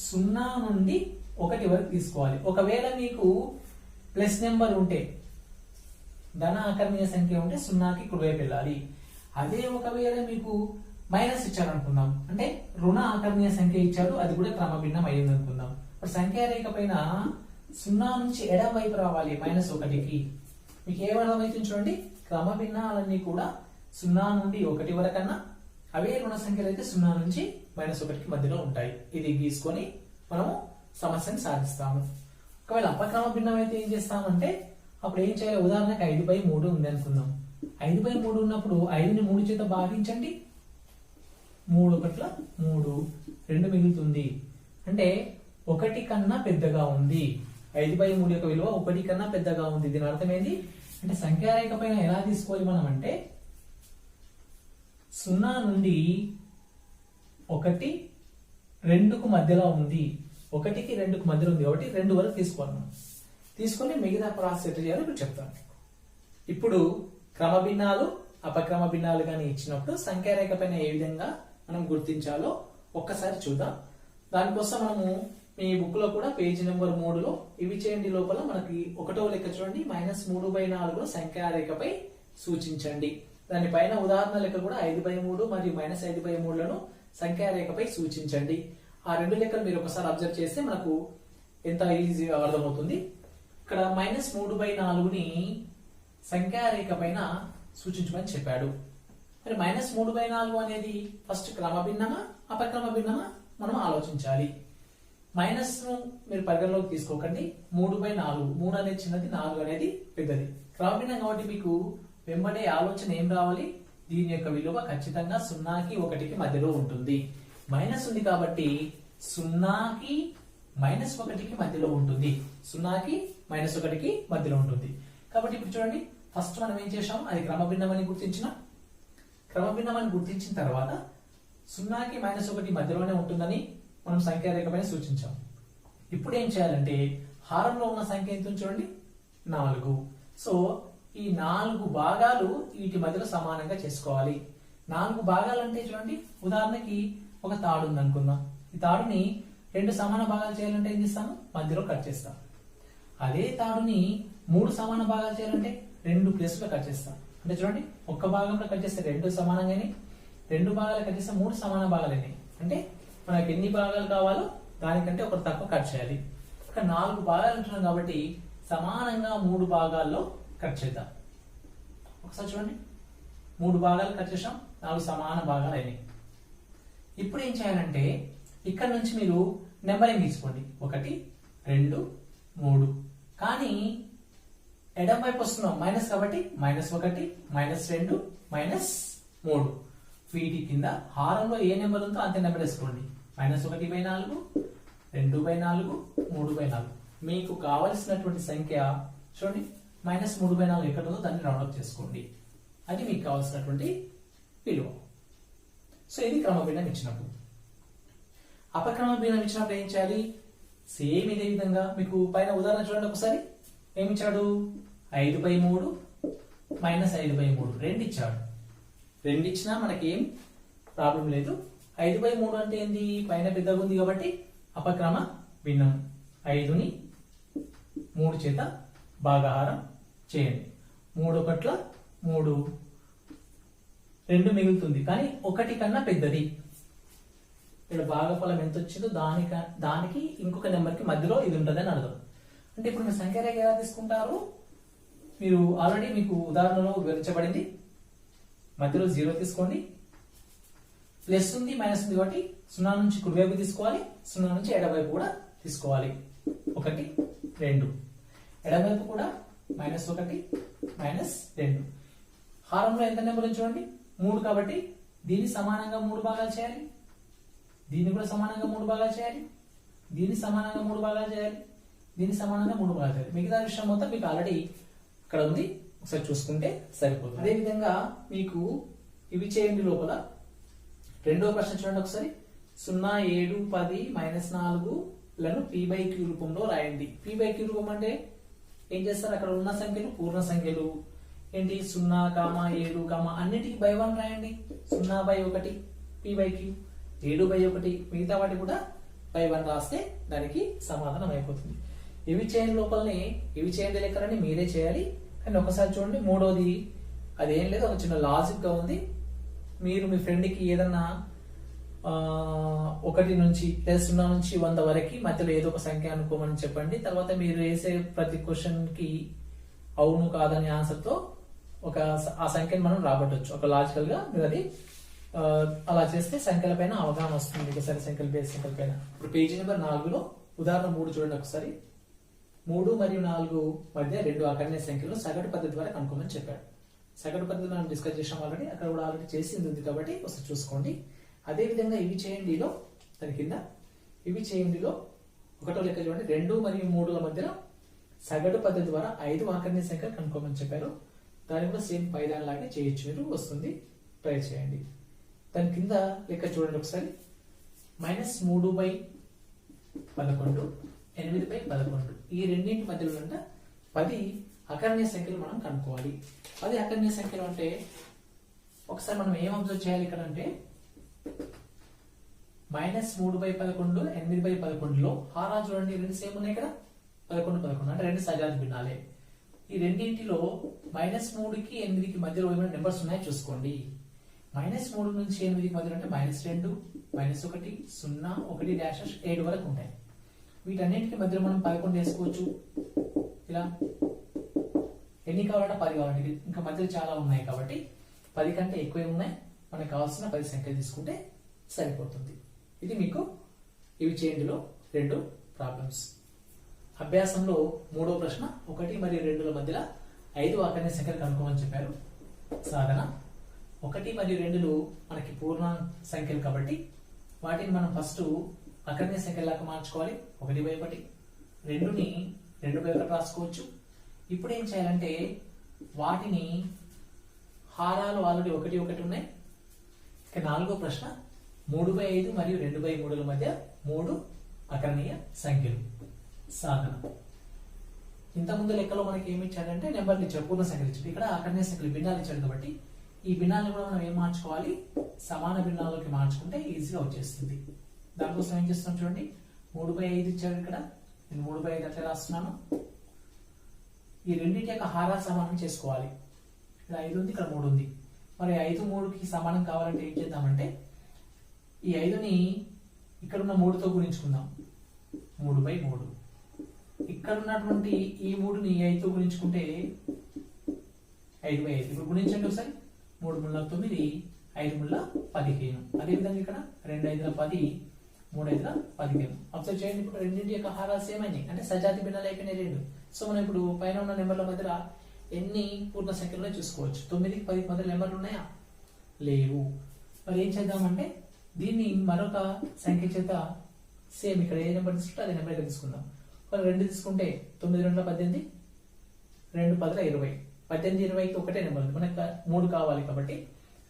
0 నుండి 1 వరకు తీసుకోవాలి. ఒకవేళ మీకు ప్లస్ నెంబర్ ఉంటే, ధన అకర్ణీయ సంఖ్య ఉంటే 0కి కుడివైపు వెళ్ళాలి. అదే ఒకవేళ మీకు మైనస్ ఇచ్చారు అనుకుందాం, అంటే రుణ అకర్ణీయ సంఖ్య ఇచ్చాడు, అది కూడా క్రమభిన్నం అయ్యింది అనుకుందాం. ఇప్పుడు సంఖ్యారేఖ పైన 0 నుంచి ఎడమ వైపు రావాలి -1కి. మీకు ఏమర్థమైతే చూడండి, క్రమభిన్నాలన్నీ కూడా 0 నుండి 1 వరకన్నా, అవే రుణ సంఖ్యలు అయితే 0 నుంచి -1కి మధ్యలో ఉంటాయి. ఇది గీసుకొని మనము సమస్యను సాధిస్తాము. ఒకవేళ అపక్రమ భిన్నం అయితే ఏం చేస్తామంటే అప్పుడు ఏం చేయాలి, ఉదాహరణకి 5/3 ఉంది అనుకుందాం. 5/3 ఉన్నప్పుడు 5ని 3 చేత భాగించండి, 3 1 3, 2 మిగులుతుంది. అంటే 1 కన్నా పెద్దగా ఉంది. 5/3 యొక్క విలువ 1 కన్నా పెద్దగా ఉంది. దీని అర్థం ఏంటి అంటే సంఖ్యారేఖ పైన ఎలా తీసుకోవాలి మనం అంటే 0 నుండి 1 2కు మధ్యలో ఉంది, 1కి 2కు మధ్యలో ఉంది కాబట్టి 2 వరకు తీసుకోవాలి. మనం తీసుకొని మిగతా ప్రాసెస్ ఎట్లా చేయాలో ఇప్పుడు చెప్తాను. ఇప్పుడు క్రమ భిన్నాలు అపక్రమ భిన్నాలు కానీ ఇచ్చినప్పుడు సంఖ్యారేఖ పైన ఏ విధంగా మనం గుర్తించాలో ఒక్కసారి చూద్దాం. దానికోసం మనము మీ బుక్ లో కూడా పేజీ నెంబర్ 3లో ఇవి చేయండి లోపల మనకి 1వ లెక్క చూడండి, -3/4 సంఖ్యారేఖపై సూచించండి. దానిపైన ఉదాహరణ లెక్క కూడా 5/3 మరియు -5/3లను సంఖ్యారేఖపై సూచించండి. ఆ 2 లెక్కలు మీరు ఒకసారి అబ్జర్వ్ చేస్తే మనకు ఎంత ఈజీగా అర్థమవుతుంది. ఇక్కడ -3/4ని సంఖ్యారేఖ పైన సూచించమని చెప్పాడు. మరి -3/4 అనేది ఫస్ట్ క్రమ భిన్నమా అపక్రమ భిన్నమా మనం ఆలోచించాలి. మైనస్ మీరు పరిగణలోకి తీసుకోకండి. 3/4, 3 అనేది చిన్నది, 4 అనేది పెద్దది. క్రమ భిన్నం కాబట్టి మీకు వెంబడే ఆలోచన ఏం రావాలి, దీని యొక్క విలువ ఖచ్చితంగా 0కి 1కి మధ్యలో ఉంటుంది. మైనస్ ఉంది కాబట్టి 0కి -1కి మధ్యలో ఉంటుంది. 0కి -1కి మధ్యలో ఉంటుంది. కాబట్టి ఇప్పుడు చూడండి, ఫస్ట్ మనం ఏం చేసాం, అది క్రమభిన్నమని గుర్తించిన తర్వాత 0కి -1 మధ్యలోనే ఉంటుందని మనం సంఖ్యారేఖ పైన సూచించాం. ఇప్పుడు ఏం చేయాలంటే హారంలో ఉన్న సంఖ్య ఎంత చూడండి, 4. సో ఈ 4 భాగాలు వీటి మధ్యలో సమానంగా చేసుకోవాలి. 4 భాగాలు అంటే చూడండి, ఉదాహరణకి ఒక తాడు ఉంది అనుకుందాం. ఈ తాడుని 2 సమాన భాగాలు చేయాలంటే ఏం చేస్తాము, మధ్యలో కట్ చేస్తాం. అదే తాడుని 3 సమాన భాగాలు చేయాలంటే 2 ప్లేస్లో కట్ చేస్తాం. అంటే చూడండి, ఒక్క భాగంలో కట్ చేస్తే 2 సమానంగానే, 2 భాగాలు కట్ చేస్తే 3 సమాన భాగాలని. అంటే మనకి ఎన్ని భాగాలు కావాలో దానికంటే ఒకటి తక్కువ కట్ చేయాలి. ఇక్కడ 4 భాగాలు ఉంటున్నాం కాబట్టి సమానంగా 3 భాగాల్లో కట్ చేద్దాం. ఒకసారి చూడండి, 3 భాగాలు కట్ చేసాం, 4 సమాన భాగాలు అయినాయి. ఇప్పుడు ఏం చేయాలంటే ఇక్కడ నుంచి మీరు నెంబరింగ్ తీసుకోండి, 1 2 3. కానీ ఎడమ వైపు వస్తున్నాం మైనస్ కాబట్టి -1 -2 -3. వీటి కింద హారంలో ఏ నెంబర్ ఉందో అంతే నెంబర్ వేసుకోండి. -1/4 2/4 3/4. మీకు కావలసినటువంటి సంఖ్య చూడండి, -3/4 ఎక్కడ ఉందో దాన్ని రౌండ్ అప్ చేసుకోండి. అది మీకు కావాల్సినటువంటి విలువ. సో ఇది క్రమభిన్నం ఇచ్చినప్పుడు. అపక్రమ భిన్నం ఇచ్చినప్పుడు ఏం చేయాలి, సేమ్ ఇదే విధంగా మీకు పైన ఉదాహరణ చూడండి ఒకసారి. ఏమి ఇచ్చాడు, 5/3 -5/3 2 ఇచ్చాడు. 2 ఇచ్చినా మనకి ఏం ప్రాబ్లం లేదు. 5/3 అంటే ఏంది, పైన పెద్దగా ఉంది కాబట్టి అపక్రమ భిన్నం. 5ని 3 చేత భాగాహారం చేయండి. 3 1 3, 2 మిగులుతుంది కానీ 1 కన్నా పెద్దది. ఇక్కడ భాగఫలం ఎంత వచ్చిందో దానికి ఇంకొక నెంబర్కి మధ్యలో ఇది ఉంటుంది అని అర్థం. అంటే ఇప్పుడు మీరు సంఖ్యారేఖ ఎలా తీసుకుంటారు, మీరు ఆల్రెడీ మీకు ఉదాహరణలో వివరించబడింది. మధ్యలో 0 తీసుకోండి, ప్లస్ ఉంది మైనస్ ఉంది కాబట్టి 0 నుంచి కుడివైపు తీసుకోవాలి, 0 నుంచి ఎడమవైపు కూడా తీసుకోవాలి. 1 2, ఎడమవైపు కూడా -1 -2. హారంలో ఎంత నెంబర్ చూడండి, 3 కాబట్టి దీన్ని సమానంగా 3 భాగాలు చేయాలి, దీన్ని కూడా సమానంగా 3 భాగాలు చేయాలి, దీన్ని సమానంగా 3 భాగాలు చేయాలి, దీన్ని సమానంగా 3 భాగాలు చేయాలి. మిగతా విషయం మొత్తం మీకు ఆల్రెడీ ఇక్కడ ఉంది, ఒకసారి చూసుకుంటే సరిపోతుంది. అదేవిధంగా మీకు ఇవి చేయండి. లోపల రెండవ ప్రశ్న చూడండి ఒకసారి. 0 7 10 -4 లను p/q రూపంలో రాయండి. p/q రూపం అంటే ఏం చేస్తారు, అక్కడ ఉన్న సంఖ్యలు పూర్ణ సంఖ్యలు ఏంటి, 0, 7, అన్నిటికీ by 1 రాయండి. 0/1 p/q, 7/1 మిగతా వాటి కూడా by 1 రాస్తే దానికి సమాధానం అయిపోతుంది. ఇవి చేయండి లోపలనే ఇవి చేయండి లెక్కలని మీరే చేయాలి. కానీ ఒకసారి చూడండి, మూడోది అదేం లేదు, ఒక చిన్న లాజిక్ గా ఉంది. మీరు మీ ఫ్రెండ్కి ఏదన్నా 1 నుంచి 0 నుంచి 100 వరకు మధ్యలో ఏదో ఒక సంఖ్య అనుకోమని చెప్పండి. తర్వాత మీరు వేసే ప్రతి క్వశ్చన్ కి అవును కాదని ఆన్సర్ తో ఆ సంఖ్యను మనం రాబట్టవచ్చు. ఒక లాజికల్ గా మీరు అది అలా చేస్తే సంఖ్యల పైన అవగాహన వస్తుంది, ఒకసారి సంఖ్యల బేస్ సంఖ్యల పైన. ఇప్పుడు పేజీ నెంబర్ 4లో ఉదాహరణ 3 చూడండి ఒకసారి. 3 మరియు 4 మధ్య 2 అకర్ణీయ సంఖ్యలు సగటు పద్ధతి ద్వారా కనుక్కోమని చెప్పాడు. సగటు పద్ధతి మనం డిస్కస్ చేసాం ఆల్రెడీ, అక్కడ కూడా ఆల్రెడీ చేసింది ఉంది కాబట్టి ఒకసారి చూసుకోండి. అదే విధంగా ఇవి చేయండిలో దాని కింద ఇవి చేయండిలో ఒకటో లెక్క చూడండి. 2 మరియు 3ల మధ్యన సగటు పద్ధతి ద్వారా 5 అకర్ణీయ సంఖ్యలు కనుక్కోమని చెప్పారు. దాన్ని కూడా సేమ్ పైదాన్ లాగే చేయొచ్చు, మీరు వస్తుంది, ట్రై చేయండి. దాని కింద లెక్క చూడండి ఒకసారి. -3/11 8/11 ఈ రెండింటి మధ్యలో 10 అకర్ణీయ సంఖ్యలు మనం కనుక్కోవాలి. 10 అకర్ణీయ సంఖ్యలు అంటే ఒకసారి మనం ఏం అబ్జర్వ్ చేయాలి ఇక్కడ అంటే, -3/11 8/11లో హారాలు చూడండి, 2 సేమ్ ఉన్నాయి కదా, 11 అంటే 2 సజాతి భిన్నాలే. ఈ రెండింటిలో -3కి 8కి మధ్యలో ఏమైనా నెంబర్స్ ఉన్నాయో చూసుకోండి. -3 నుంచి 8కి మధ్యలో అంటే -2 -1 0 1 డాష్ 7 వరకు ఉంటాయి. వీటన్నింటికి మధ్యలో మనం 11 వేసుకోవచ్చు. ఇలా ఎన్ని కావాలంటే 10 కావాలంటే, ఇంకా మధ్యలో చాలా ఉన్నాయి కాబట్టి 10 కంటే ఎక్కువే ఉన్నాయి. మనకు కావాల్సిన 10 సంఖ్యలు తీసుకుంటే సరిపోతుంది. ఇది మీకు ఇవి చేయండిలో 2 ప్రాబ్లమ్స్. అభ్యాసంలో 3వ ప్రశ్న 1 మరియు 2ల మధ్యలో 5 అకర్ణీయ సంఖ్యలు కనుక్కోమని చెప్పారు. సాధన 1 మరియు 2లు మనకి పూర్ణ సంఖ్యలు కాబట్టి వాటిని మనం ఫస్ట్ అకర్ణీయ సంఖ్యలాగా మార్చుకోవాలి. 1/1 2ని 2/1 రాసుకోవచ్చు. ఇప్పుడు ఏం చేయాలంటే వాటిని హారాలు ఆల్రెడీ 1 1 ఉన్నాయి. ఇక 4వ ప్రశ్న 3/5 మరియు 2/3 మధ్య 3 అకర్ణీయ సంఖ్యలు సాధన. ఇంతకుముందు లెక్కలో మనకి ఏమి ఇచ్చాడంటే నెంబర్లు ఇచ్చాడు, పూర్ణ సంఖ్యలు ఇచ్చాడు. ఇక్కడ అకర్ణీయ సంఖ్యలు భిన్నాలు ఇచ్చాడు కాబట్టి ఈ భిన్నాలను కూడా మనం ఏం మార్చుకోవాలి, సమాన భిన్నాల్లోకి మార్చుకుంటే ఈజీగా వచ్చేస్తుంది. దానికోసం ఏం చేస్తున్నాం చూడండి, 3/5 ఇచ్చాడు ఇక్కడ, నేను 3/5 అట్లా రాస్తున్నాను. ఈ రెండింటి యొక్క హారాలు సమానం చేసుకోవాలి. ఇక్కడ 5 ఉంది, ఇక్కడ 3 ఉంది. మరి 5 3కి సమానం కావాలంటే ఏం చేద్దామంటే ఈ 5ని ఇక్కడ ఉన్న 3తో గుణించుకుందాం. 3/3. ఇక్కడ ఉన్నటువంటి ఈ 3ని 5తో గుణించుకుంటే 5/5. ఇప్పుడు గుణించండి ఒకసారి. 3 3 9, 5 3 15. అదేవిధంగా ఇక్కడ 2 5 10, 3 5 15. అబ్జర్వ్ చేయండి, ఇప్పుడు రెండింటి యొక్క హారాలు సేమ్ అయినాయి, అంటే సజాతి భిన్నాలు అయిపోయినాయి 2. సో మనం ఇప్పుడు పైన ఉన్న నెంబర్ల మధ్య ఎన్ని పూర్ణ సంఖ్యలో చూసుకోవచ్చు. 9కి 10కి మధ్య నెంబర్లు ఉన్నాయా? లేవు. మరి ఏం చేద్దామంటే దీన్ని మరొక సంఖ్య చేత సేమ్ ఇక్కడ ఏ నెంబర్ తీసుకుంటే అదే నెంబర్ తీసుకుందాం. మరి 2 తీసుకుంటే 9 2 18, 2 10 20. 18 20కి ఒకటే నెంబర్ ఉంది, మనకు 3 కావాలి కాబట్టి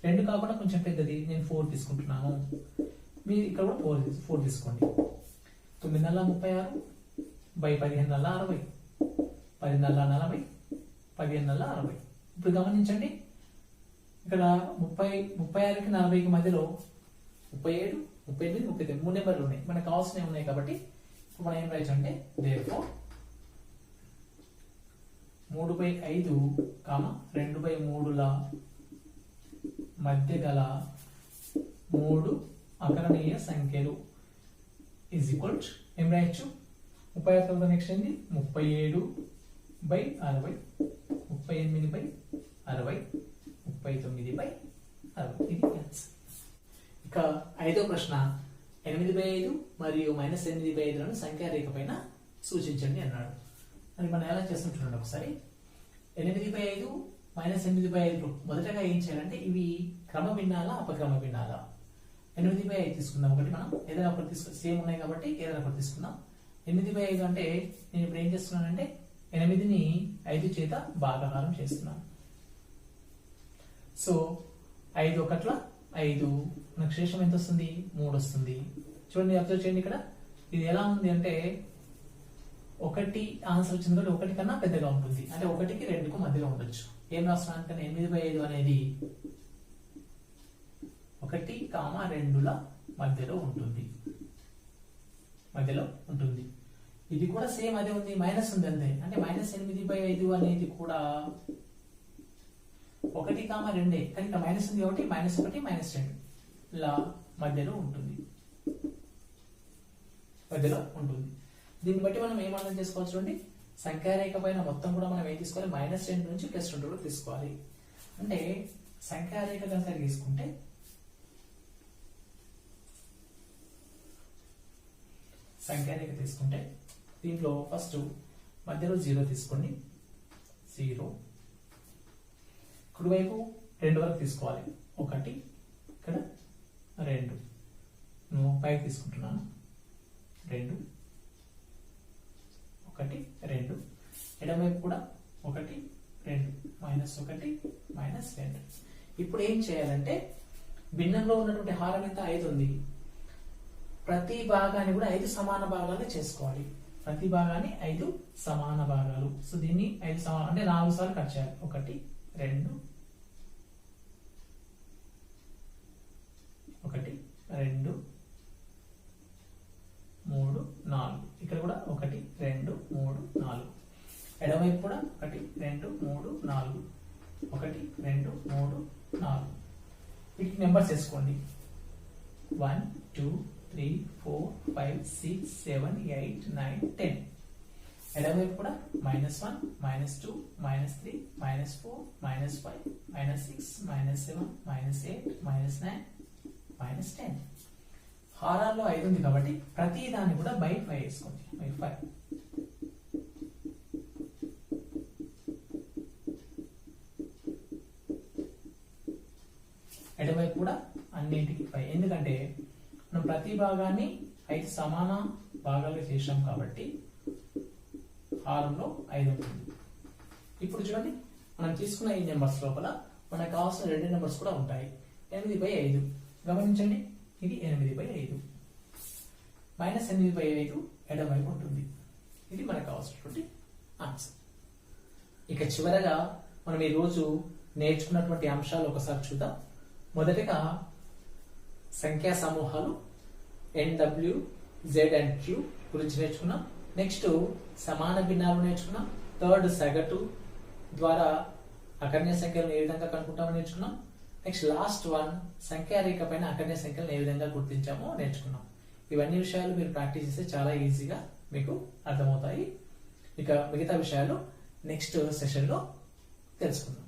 2 కాకుండా కొంచెం పెద్దది నేను 4 తీసుకుంటున్నాను. మీరు ఇక్కడ కూడా 4 తీసుకోండి. 9 36 బై 15 60, 10 40, 15 60. ఇప్పుడు గమనించండి, ఇక్కడ 36కి 40కి మధ్యలో 37 38 39 3 నెంబర్లు ఉన్నాయి, మనకు కావాల్సినవి ఉన్నాయి. కాబట్టి ఇప్పుడు మనం ఏం రాయొచ్చు అంటే therefore 3/5, 2/3ల మధ్య గల 3 అకరణీయ సంఖ్యలు ఈజ్ ఈక్వల్ టు ఏం రాయొచ్చు, 36 తర్వాత నెక్స్ట్ ఏంది 37/60, 38/60, 39/60. ఇది ఆన్సర్. ఇక 5వ ప్రశ్న 8/5 మరియు -8/5లను సంఖ్యా రేఖ పైన సూచించండి అన్నాడు. మరి మనం ఎలా చేస్తాం చూడండి ఒకసారి. 8/5 -8/5 మొదటగా ఏం చేయాలంటే ఇవి క్రమ భిన్నాలా అపక్రమ భిన్నాలా? 8/5 తీసుకుందాం. ఒకటి మనం ఏదైనా ఒకటి తీసుకుందాం, సేమ్ ఉన్నాయి కాబట్టి ఏదైనా ఒకటి తీసుకుందాం. 8/5 అంటే నేను ఇప్పుడు ఏం చేస్తున్నానంటే 8ని 5 చేత భాగాహారం చేస్తున్నాను. సో 5 1 5, మనకు శేషం ఎంత వస్తుంది, 3 వస్తుంది. చూడండి, అబ్జర్వ్ చేయండి, ఇక్కడ ఇది ఎలా ఉంది అంటే 1 ఆన్సర్ వచ్చింది కాబట్టి 1 కన్నా పెద్దగా ఉంటుంది, అంటే 1కి 2కు మధ్యలో ఉండొచ్చు. ఏం రాస్తున్నాను అంటే 8/5 అనేది 1, 2ల మధ్యలో ఉంటుంది. ఇది కూడా సేమ్ అదే ఉంది, మైనస్ ఉంది అంతే. అంటే -8/5 అనేది కూడా 1, 2, కానీ ఇక్కడ మైనస్ ఉంది కాబట్టి -1 -2 లా మధ్యలో ఉంటుంది. దీన్ని బట్టి మనం ఏం అర్థం చేసుకోవచ్చు చూడండి, సంఖ్యారేఖ పైన మొత్తం కూడా మనం ఏం తీసుకోవాలి, -2 నుంచి +2 వరకు తీసుకోవాలి. అంటే సంఖ్యారేఖ కనుక తీసుకుంటే దీంట్లో ఫస్ట్ మధ్యలో 0 తీసుకోండి, 0. కుడివైపు 2 వరకు తీసుకోవాలి, 1 ఇక్కడ 2, నేను పైకి తీసుకుంటున్నాను, 2 1 2. ఎడమవైపు కూడా 1 2, -1 -2. ఇప్పుడు ఏం చేయాలంటే భిన్నంలో ఉన్నటువంటి హారం ఎంత 5 ఉంది, ప్రతి భాగాన్ని కూడా 5 సమాన భాగాలు చేసుకోవాలి. ప్రతి భాగాన్ని 5 సమాన భాగాలు. సో దీన్ని 5 సమాన అంటే 4 సార్లు కట్ చేయాలి. 1 2 1 2 3 4. ఇక్కడ కూడా 1 2 3 4. ఎడమవైపు కూడా 1 2 3 4. 1 2 3 4. వీటికి నెంబర్స్ వేసుకోండి. 1 2 3 4 5 6 7 8 9 10. ఎడమవైపు కూడా -1 -2 -3 -4 -5 -6 -7 -8 -9 -10. హారాల్లో 5 ఉంది కాబట్టి ప్రతి దాన్ని కూడా బై 5 వేసుకోండి. బై 5. ఎడమవైపు కూడా అన్నింటికి 5. ఎందుకంటే మనం ప్రతి భాగాన్ని అయితే సమాన భాగాలు చేసాం కాబట్టి హారంలో 5 ఉంటుంది. ఇప్పుడు చూడండి, మనం తీసుకున్న ఈ నెంబర్స్ లోపల మనకు కావాల్సిన 2 నెంబర్స్ కూడా ఉంటాయి. 8/5 గమనించండి, ఇది 8/5 మైనస్ 8/5 ఎడమవైపు ఉంటుంది. ఇది మనకు కావాల్సినటువంటి ఆన్సర్. ఇక చివరగా మనం ఈ రోజు నేర్చుకున్నటువంటి అంశాలు ఒకసారి చూద్దాం. మొదటగా సంఖ్యా సమూహాలు NW, Z అండ్ Q గురించి నేర్చుకున్నాం. నెక్స్ట్ సమాన భిన్నాలు నేర్చుకున్నాం. థర్డ్ సగటు ద్వారా అకర్ణీయ సంఖ్యలను ఏ విధంగా కనుక్కుంటామో నేర్చుకున్నాం. నెక్స్ట్ లాస్ట్ వన్ సంఖ్యా రేఖ పైన అకర్ణీయ సంఖ్యలను ఏ విధంగా గుర్తించామో నేర్చుకున్నాం. ఇవన్నీ విషయాలు మీరు ప్రాక్టీస్ చేస్తే చాలా ఈజీగా మీకు అర్థమవుతాయి. ఇక మిగతా విషయాలు నెక్స్ట్ సెషన్ లో తెలుసుకుందాం.